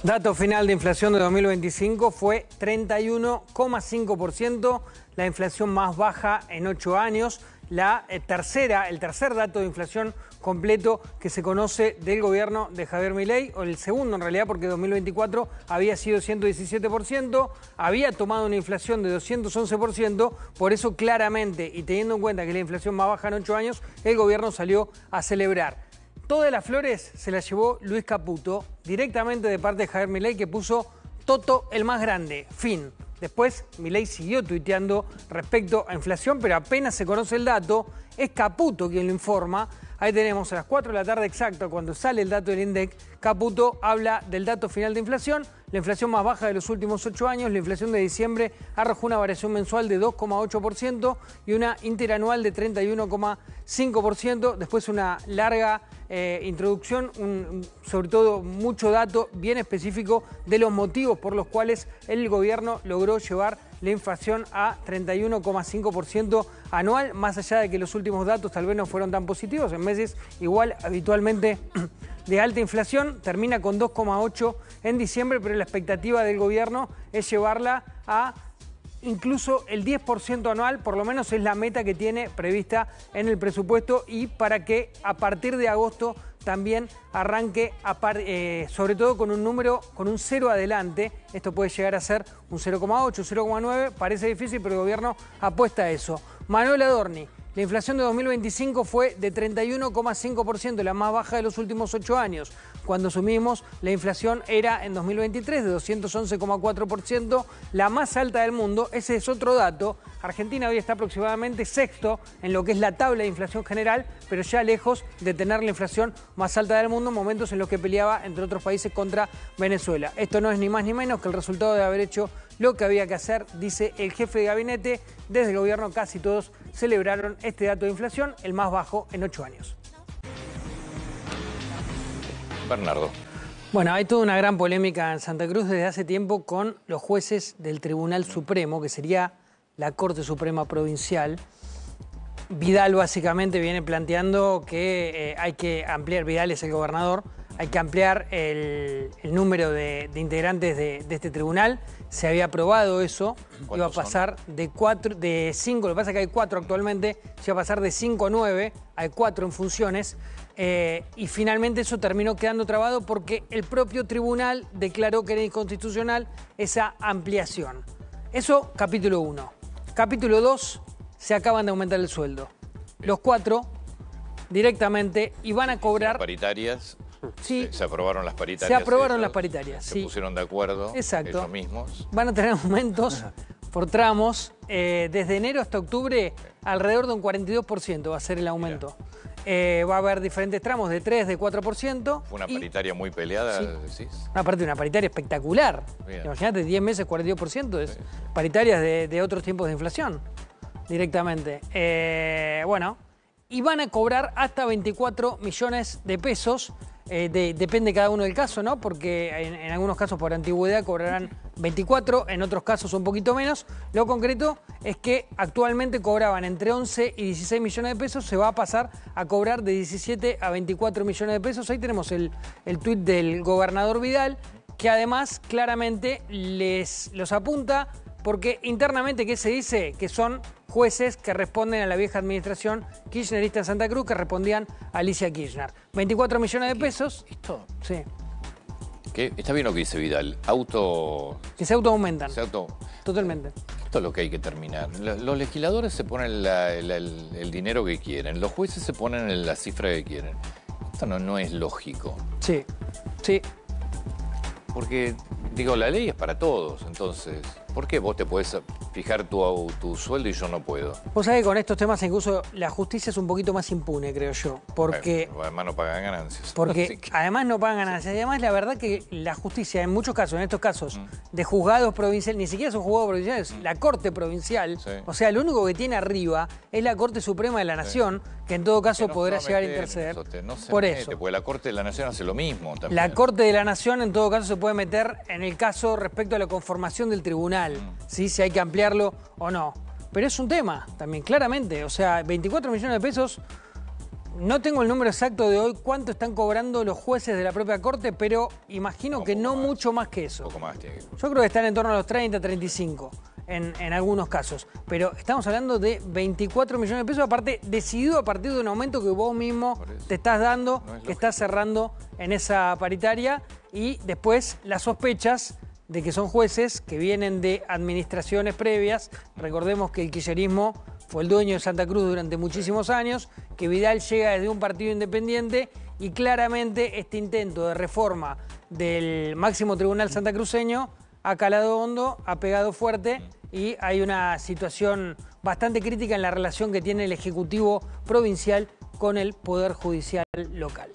Dato final de inflación de 2025 fue 31,5%, la inflación más baja en 8 años. El tercer dato de inflación completo que se conoce del gobierno de Javier Milei, o el segundo en realidad, porque 2024 había sido 117%, había tomado una inflación de 211%, por eso claramente, y teniendo en cuenta que es la inflación más baja en 8 años, el gobierno salió a celebrar. Todas las flores se las llevó Luis Caputo, directamente de parte de Javier Milei, que puso Toto el más grande, fin. Después Milei siguió tuiteando respecto a inflación, pero apenas se conoce el dato, es Caputo quien lo informa. Ahí tenemos a las 4 de la tarde exacta, cuando sale el dato del INDEC, Caputo habla del dato final de inflación, la inflación más baja de los últimos 8 años, la inflación de diciembre arrojó una variación mensual de 2,8% y una interanual de 31,5%. Después una larga introducción, sobre todo mucho dato bien específico de los motivos por los cuales el gobierno logró llevar la inflación a 31,5% anual, más allá de que los últimos datos tal vez no fueron tan positivos, en meses igual habitualmente de alta inflación, termina con 2,8 en diciembre, pero la expectativa del gobierno es llevarla a incluso el 10% anual, por lo menos es la meta que tiene prevista en el presupuesto, y para que a partir de agosto también arranque, sobre todo con un número, con un 0 adelante. Esto puede llegar a ser un 0,8, 0,9, parece difícil, pero el gobierno apuesta a eso. Manuel Adorni, la inflación de 2025 fue de 31,5%, la más baja de los últimos 8 años. Cuando asumimos, la inflación era en 2023 de 211,4%, la más alta del mundo. Ese es otro dato. Argentina hoy está aproximadamente sexto en lo que es la tabla de inflación general, pero ya lejos de tener la inflación más alta del mundo, momentos en los que peleaba, entre otros países, contra Venezuela. Esto no es ni más ni menos que el resultado de haber hecho lo que había que hacer, dice el jefe de gabinete. Desde el gobierno casi todos celebraron este dato de inflación, el más bajo en 8 años. Bernardo. Bueno, hay toda una gran polémica en Santa Cruz desde hace tiempo con los jueces del Tribunal Supremo, que sería la Corte Suprema Provincial. Vidal básicamente viene planteando que hay que ampliar, Vidal es el gobernador, hay que ampliar el número de integrantes de este tribunal. Se había aprobado eso, iba a pasar de 5, lo que pasa es que hay 4 actualmente, se iba a pasar de 5 a 9, hay 4 en funciones, y finalmente eso terminó quedando trabado porque el propio tribunal declaró que era inconstitucional esa ampliación. Eso, capítulo 1. Capítulo 2, se acaban de aumentar el sueldo. Los 4 directamente y van a cobrar... Paritarias. Sí, se aprobaron las paritarias. Se aprobaron las paritarias, se sí. pusieron de acuerdo. Exacto. Ellos mismos. Van a tener aumentos por tramos. Desde enero hasta octubre, alrededor de un 42% va a ser el aumento. Va a haber diferentes tramos de 3, de 4%. Fue una paritaria muy peleada, sí, decís. Aparte, una paritaria espectacular. Imagínate, 10 meses, 42%. Es paritarias de otros tiempos de inflación, directamente. Bueno, y van a cobrar hasta 24 millones de pesos. Depende cada uno del caso, ¿no? Porque en algunos casos por antigüedad cobrarán 24, en otros casos un poquito menos. Lo concreto es que actualmente cobraban entre 11 y 16 millones de pesos, se va a pasar a cobrar de 17 a 24 millones de pesos. Ahí tenemos el tuit del gobernador Vidal, que además claramente los apunta, porque internamente, ¿qué se dice? Que son jueces que responden a la vieja administración kirchnerista en Santa Cruz, que respondían a Alicia Kirchner. 24 millones de pesos. ¿Esto? Sí. ¿Qué? Está bien lo que dice Vidal. Que se autoaumentan. Totalmente. Esto es lo que hay que terminar. Los legisladores se ponen el dinero que quieren. Los jueces se ponen la cifra que quieren. Esto no es lógico. Sí, sí. Porque, digo, la ley es para todos, entonces, ¿por qué vos te podés fijar tu sueldo y yo no puedo? Vos sabés que con estos temas incluso la justicia es un poquito más impune, creo yo, porque... Bueno, además no pagan ganancias. Porque además no pagan ganancias, y además la verdad que la justicia en muchos casos, en estos casos de juzgados provinciales, ni siquiera son juzgados provinciales, la Corte Provincial, o sea, lo único que tiene arriba es la Corte Suprema de la Nación, que en todo caso podrá llegar a interceder. Por eso. Porque la Corte de la Nación hace lo mismo también. La Corte de la Nación en todo caso se puede meter en el caso respecto a la conformación del tribunal, ¿sí? Si hay que ampliarlo o no. Pero es un tema también, claramente. O sea, 24 millones de pesos No tengo el número exacto de hoy, cuánto están cobrando los jueces de la propia Corte, pero imagino que no mucho más que eso. Un poco más tiene que... Yo creo que están en torno a los 30, 35 en algunos casos. Pero estamos hablando de 24 millones de pesos, aparte decidido a partir de un aumento que vos mismo te estás dando, que estás cerrando en esa paritaria. Y después las sospechas de que son jueces que vienen de administraciones previas. Recordemos que el kirchnerismo fue el dueño de Santa Cruz durante muchísimos años, que Vidal llega desde un partido independiente y claramente este intento de reforma del máximo tribunal santacruceño ha calado hondo, ha pegado fuerte y hay una situación bastante crítica en la relación que tiene el Ejecutivo provincial con el Poder Judicial local.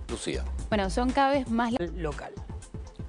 Lucía. Bueno, son cada vez más...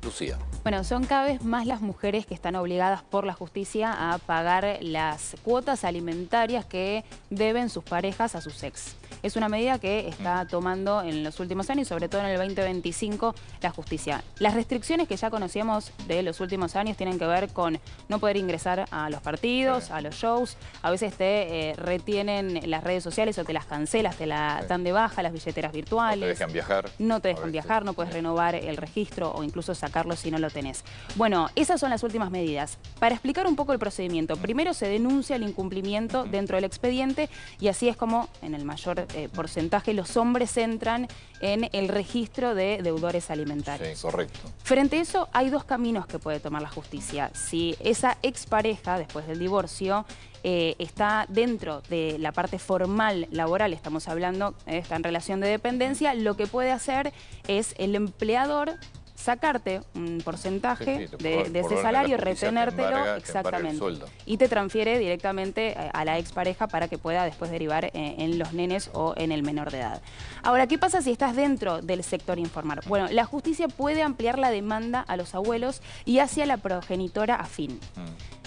Lucía. Bueno, son cada vez más las mujeres que están obligadas por la justicia a pagar las cuotas alimentarias que deben sus parejas a sus ex. Es una medida que está tomando en los últimos años, sobre todo en el 2025, la justicia. Las restricciones que ya conocíamos de los últimos años tienen que ver con no poder ingresar a los partidos, a los shows. A veces te retienen las redes sociales o te las cancelas, te la dan de baja, las billeteras virtuales. No te dejan viajar. No te dejan viajar, no puedes renovar el registro o incluso sacarlo si no lo tenés. Bueno, esas son las últimas medidas. Para explicar un poco el procedimiento, primero se denuncia el incumplimiento dentro del expediente y así es como en el mayor porcentaje los hombres entran en el registro de deudores alimentarios. Sí, correcto. Frente a eso hay dos caminos que puede tomar la justicia. Si esa expareja, después del divorcio, está dentro de la parte formal laboral, estamos hablando, está en relación de dependencia, lo que puede hacer es el empleador sacarte un porcentaje de ese salario, retenértelo, exactamente, y te transfiere directamente a la expareja para que pueda después derivar en los nenes o en el menor de edad. Ahora, ¿qué pasa si estás dentro del sector informal? Bueno, la justicia puede ampliar la demanda a los abuelos y hacia la progenitora afín.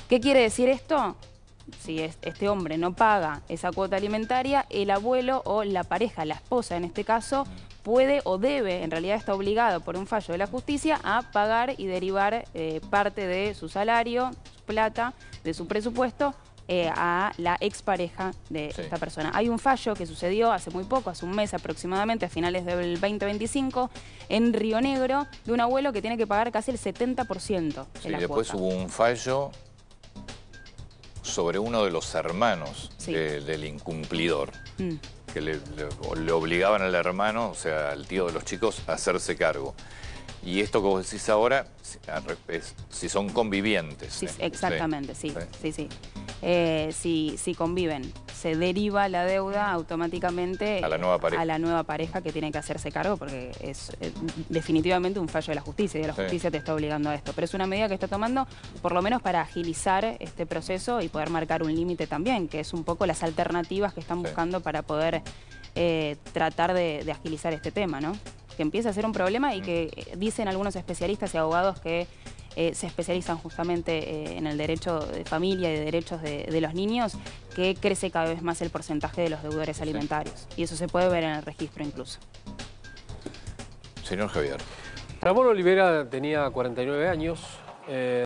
¿Qué quiere decir esto? Si este hombre no paga esa cuota alimentaria, el abuelo o la pareja, la esposa en este caso, puede o debe, en realidad está obligado por un fallo de la justicia, a pagar y derivar parte de su salario, su plata, de su presupuesto, a la expareja de esta persona. Hay un fallo que sucedió hace muy poco, hace un mes aproximadamente, a finales del 2025, en Río Negro, de un abuelo que tiene que pagar casi el 70% de la después cuota. Hubo un fallo sobre uno de los hermanos del incumplidor, que le obligaban al hermano, o sea, al tío de los chicos, a hacerse cargo. Y esto que vos decís ahora, si son convivientes. Sí, exactamente, sí. Si conviven, se deriva la deuda automáticamente a la nueva pareja que tiene que hacerse cargo, porque es definitivamente un fallo de la justicia, y la justicia te está obligando a esto. Pero es una medida que está tomando, por lo menos para agilizar este proceso y poder marcar un límite también, que es un poco las alternativas que están buscando para poder tratar de agilizar este tema, ¿no? Que empieza a ser un problema y que dicen algunos especialistas y abogados que se especializan justamente en el derecho de familia y de derechos de los niños, que crece cada vez más el porcentaje de los deudores alimentarios. Y eso se puede ver en el registro incluso. Señor Javier. Ramón Olivera tenía 49 años.